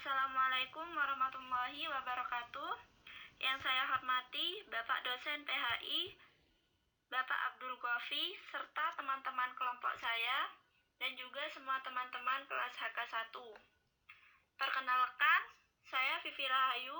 Assalamualaikum warahmatullahi wabarakatuh. Yang saya hormati Bapak dosen PHI, Bapak Abdul Ghafi, serta teman-teman kelompok saya, dan juga semua teman-teman kelas HK1. Perkenalkan, saya Vivi Rahayu,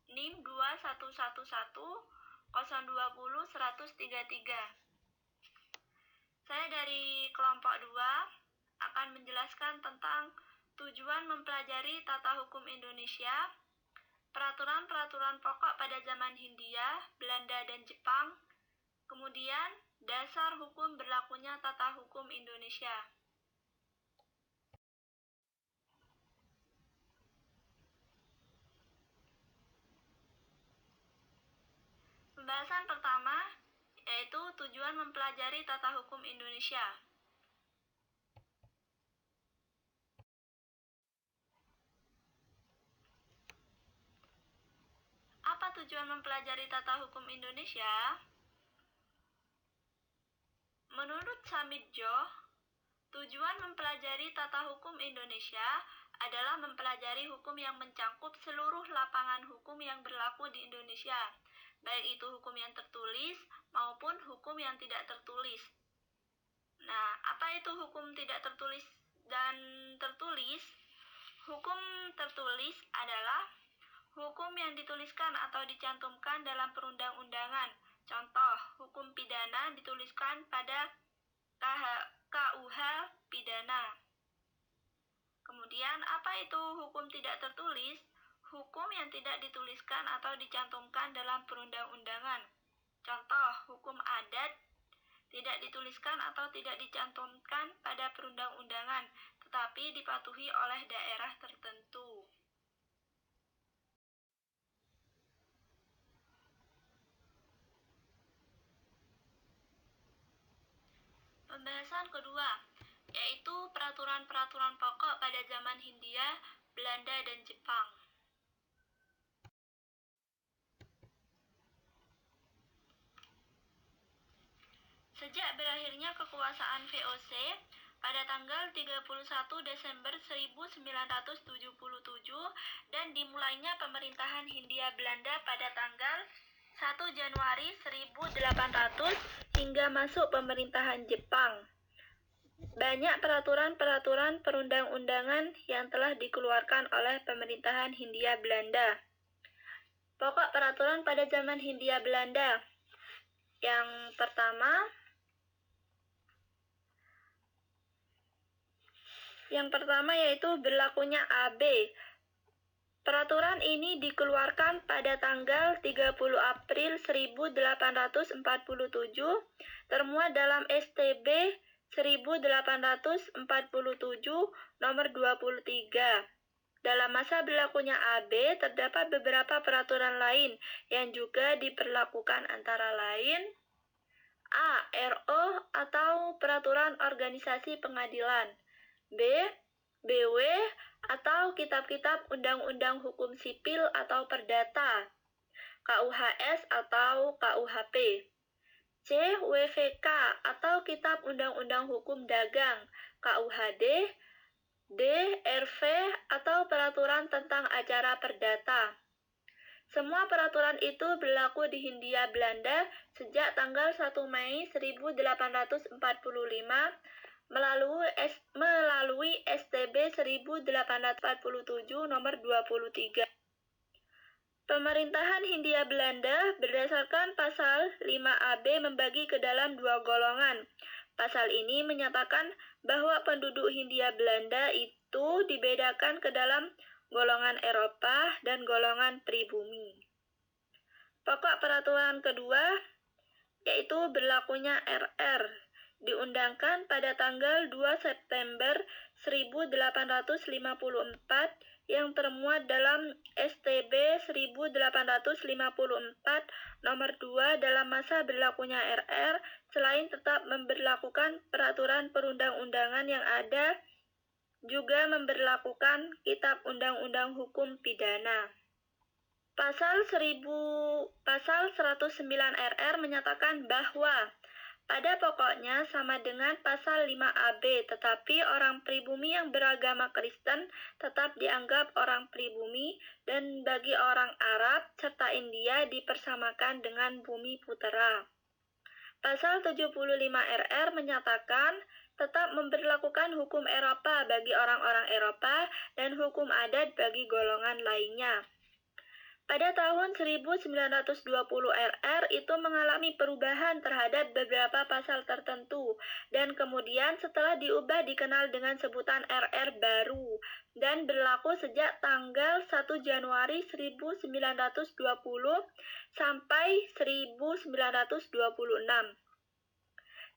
NIM 21110200133. Saya dari kelompok 2 akan menjelaskan tentang tujuan mempelajari tata hukum Indonesia, peraturan-peraturan pokok pada zaman Hindia, Belanda, dan Jepang, kemudian dasar hukum berlakunya tata hukum Indonesia. Pembahasan pertama yaitu tujuan mempelajari tata hukum Indonesia. Apa tujuan mempelajari tata hukum Indonesia? Menurut Samidjo, tujuan mempelajari tata hukum Indonesia adalah mempelajari hukum yang mencangkup seluruh lapangan hukum yang berlaku di Indonesia, baik itu hukum yang tertulis maupun hukum yang tidak tertulis. Nah, apa itu hukum tidak tertulis dan tertulis? Hukum tertulis adalah hukum yang dituliskan atau dicantumkan dalam perundang-undangan. Contoh, hukum pidana dituliskan pada KUH pidana. Kemudian, apa itu hukum tidak tertulis? Hukum yang tidak dituliskan atau dicantumkan dalam perundang-undangan. Contoh, hukum adat tidak dituliskan atau tidak dicantumkan pada perundang-undangan, tetapi dipatuhi oleh daerah tertentu. Pembahasan kedua, yaitu peraturan-peraturan pokok pada zaman Hindia, Belanda, dan Jepang. Sejak berakhirnya kekuasaan VOC pada tanggal 31 Desember 1977 dan dimulainya pemerintahan Hindia Belanda pada tanggal 1 Januari 1800 hingga masuk pemerintahan Jepang, banyak peraturan-peraturan perundang-undangan yang telah dikeluarkan oleh pemerintahan Hindia Belanda. Pokok peraturan pada zaman Hindia Belanda. Yang pertama yaitu berlakunya AB. Peraturan ini dikeluarkan pada tanggal 30 April 1847, termuat dalam STB 1847 nomor 23. Dalam masa berlakunya AB, terdapat beberapa peraturan lain yang juga diberlakukan, antara lain A. RO atau Peraturan Organisasi Pengadilan, B. BW atau Kitab-kitab Undang-Undang Hukum Sipil atau Perdata, KUHS atau KUHP, C. WVK atau Kitab Undang-Undang Hukum Dagang, KUHD, D. RV atau Peraturan tentang Acara Perdata. Semua peraturan itu berlaku di Hindia Belanda sejak tanggal 1 Mei 1845 melalui STB 1847 nomor 23. Pemerintahan Hindia Belanda berdasarkan pasal 5AB membagi ke dalam dua golongan. Pasal ini menyatakan bahwa penduduk Hindia Belanda itu dibedakan ke dalam golongan Eropa dan golongan pribumi. Pokok peraturan kedua yaitu berlakunya RR, diundangkan pada tanggal 2 September 1854 yang termuat dalam STB 1854 nomor 2. Dalam masa berlakunya RR, selain tetap memberlakukan peraturan perundang-undangan yang ada, juga memberlakukan Kitab Undang-Undang Hukum Pidana. Pasal 109 RR menyatakan bahwa Pada pokoknya sama dengan pasal 5AB, tetapi orang pribumi yang beragama Kristen tetap dianggap orang pribumi dan bagi orang Arab serta India dipersamakan dengan bumi putera. Pasal 75 RR menyatakan tetap memberlakukan hukum Eropa bagi orang-orang Eropa dan hukum adat bagi golongan lainnya. Pada tahun 1920 RR itu mengalami perubahan terhadap beberapa pasal tertentu dan kemudian setelah diubah dikenal dengan sebutan RR baru dan berlaku sejak tanggal 1 Januari 1920 sampai 1926.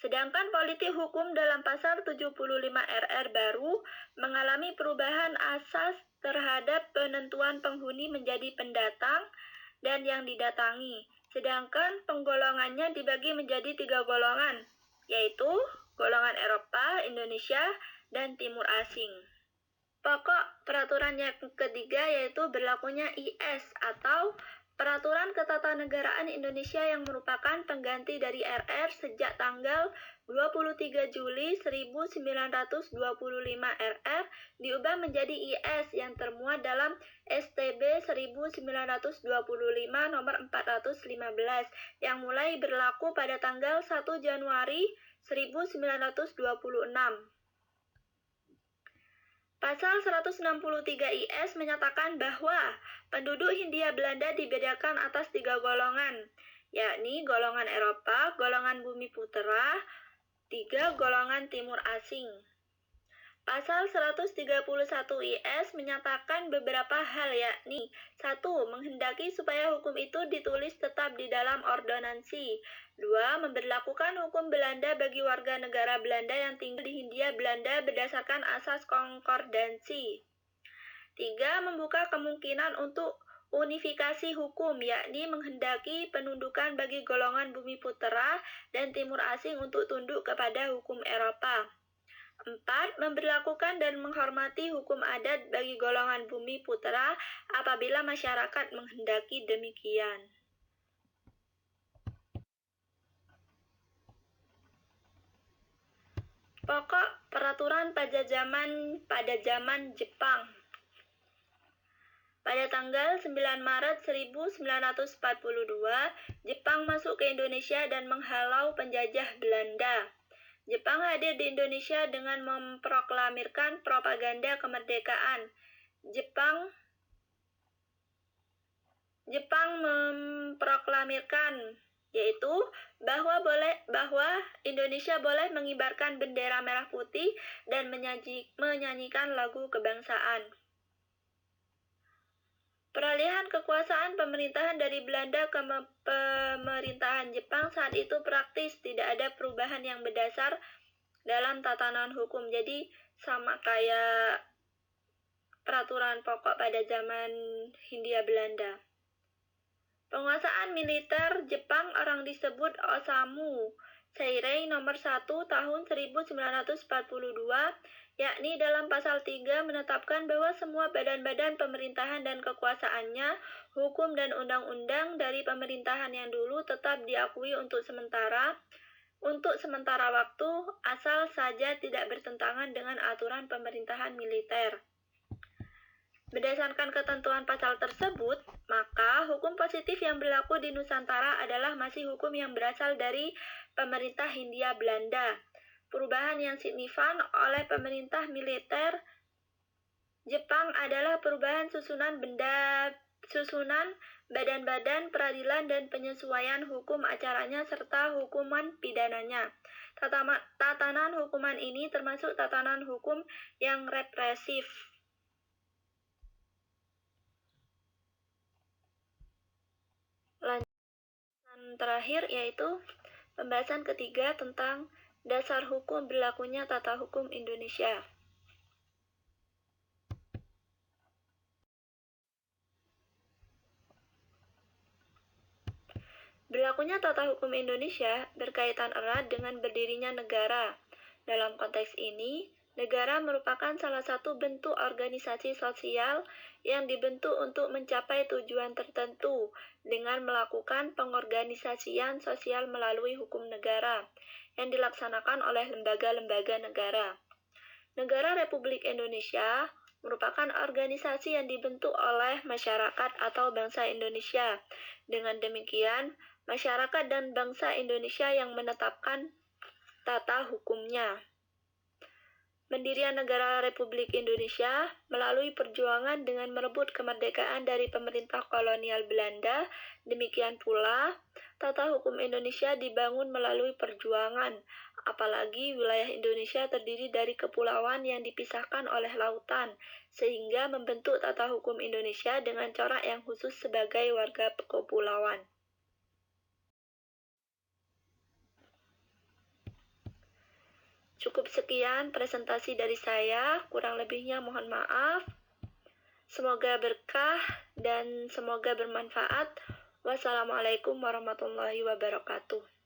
Sedangkan politik hukum dalam pasal 75 RR baru mengalami perubahan asas terhadap penentuan penghuni menjadi pendatang dan yang didatangi. Sedangkan penggolongannya dibagi menjadi 3 golongan, yaitu golongan Eropa, Indonesia, dan Timur Asing. Pokok peraturan yang ketiga yaitu berlakunya IS atau Peraturan Ketatanegaraan Indonesia yang merupakan pengganti dari RR sejak tanggal 23 Juli 1925 RR diubah menjadi IS yang termuat dalam STB 1925 nomor 415 yang mulai berlaku pada tanggal 1 Januari 1926. Pasal 163 IS menyatakan bahwa penduduk Hindia Belanda dibedakan atas 3 golongan, yakni golongan Eropa, golongan bumi putera, 3 golongan timur asing. Pasal 131 IS menyatakan beberapa hal yakni 1. Menghendaki supaya hukum itu ditulis tetap di dalam ordonansi. 2. Memberlakukan hukum Belanda bagi warga negara Belanda yang tinggal di Hindia Belanda berdasarkan asas konkordansi. 3. Membuka kemungkinan untuk unifikasi hukum, yakni menghendaki penundukan bagi golongan bumi putera dan timur asing untuk tunduk kepada hukum Eropa. 4. Memberlakukan dan menghormati hukum adat bagi golongan bumi putera apabila masyarakat menghendaki demikian. Pokok peraturan pajajaman pada zaman Jepang. Pada tanggal 9 Maret 1942, Jepang masuk ke Indonesia dan menghalau penjajah Belanda. Jepang hadir di Indonesia dengan memproklamirkan propaganda kemerdekaan. Jepang memproklamirkan yaitu bahwa Indonesia boleh mengibarkan bendera merah putih dan menyanyikan lagu kebangsaan. Peralihan kekuasaan pemerintahan dari Belanda ke pemerintahan Jepang saat itu praktis, tidak ada perubahan yang mendasar dalam tatanan hukum. Jadi sama kayak peraturan pokok pada zaman Hindia Belanda. Penguasaan militer Jepang orang disebut Osamu Seirei nomor 1 tahun 1942, yakni dalam pasal 3 menetapkan bahwa semua badan-badan pemerintahan dan kekuasaannya, hukum dan undang-undang dari pemerintahan yang dulu tetap diakui untuk sementara waktu, asal saja tidak bertentangan dengan aturan pemerintahan militer. Berdasarkan ketentuan pasal tersebut, maka hukum positif yang berlaku di Nusantara adalah masih hukum yang berasal dari pemerintah Hindia Belanda. Perubahan yang signifikan oleh pemerintah militer Jepang adalah perubahan susunan badan-badan peradilan dan penyesuaian hukum acaranya serta hukuman pidananya. Tatanan hukuman ini termasuk tatanan hukum yang represif. Lanjutan terakhir yaitu pembahasan ketiga tentang dasar hukum berlakunya tata hukum Indonesia. Berlakunya tata hukum Indonesia berkaitan erat dengan berdirinya negara. Dalam konteks ini, Negara merupakan salah satu bentuk organisasi sosial yang dibentuk untuk mencapai tujuan tertentu dengan melakukan pengorganisasian sosial melalui hukum negara yang dilaksanakan oleh lembaga-lembaga negara. Negara Republik Indonesia merupakan organisasi yang dibentuk oleh masyarakat atau bangsa Indonesia. Dengan demikian, masyarakat dan bangsa Indonesia yang menetapkan tata hukumnya. Pendirian negara Republik Indonesia melalui perjuangan dengan merebut kemerdekaan dari pemerintah kolonial Belanda. Demikian pula, tata hukum Indonesia dibangun melalui perjuangan, apalagi wilayah Indonesia terdiri dari kepulauan yang dipisahkan oleh lautan, sehingga membentuk tata hukum Indonesia dengan corak yang khusus sebagai warga kepulauan. Cukup sekian presentasi dari saya, kurang lebihnya mohon maaf. Semoga berkah dan semoga bermanfaat. Wassalamualaikum warahmatullahi wabarakatuh.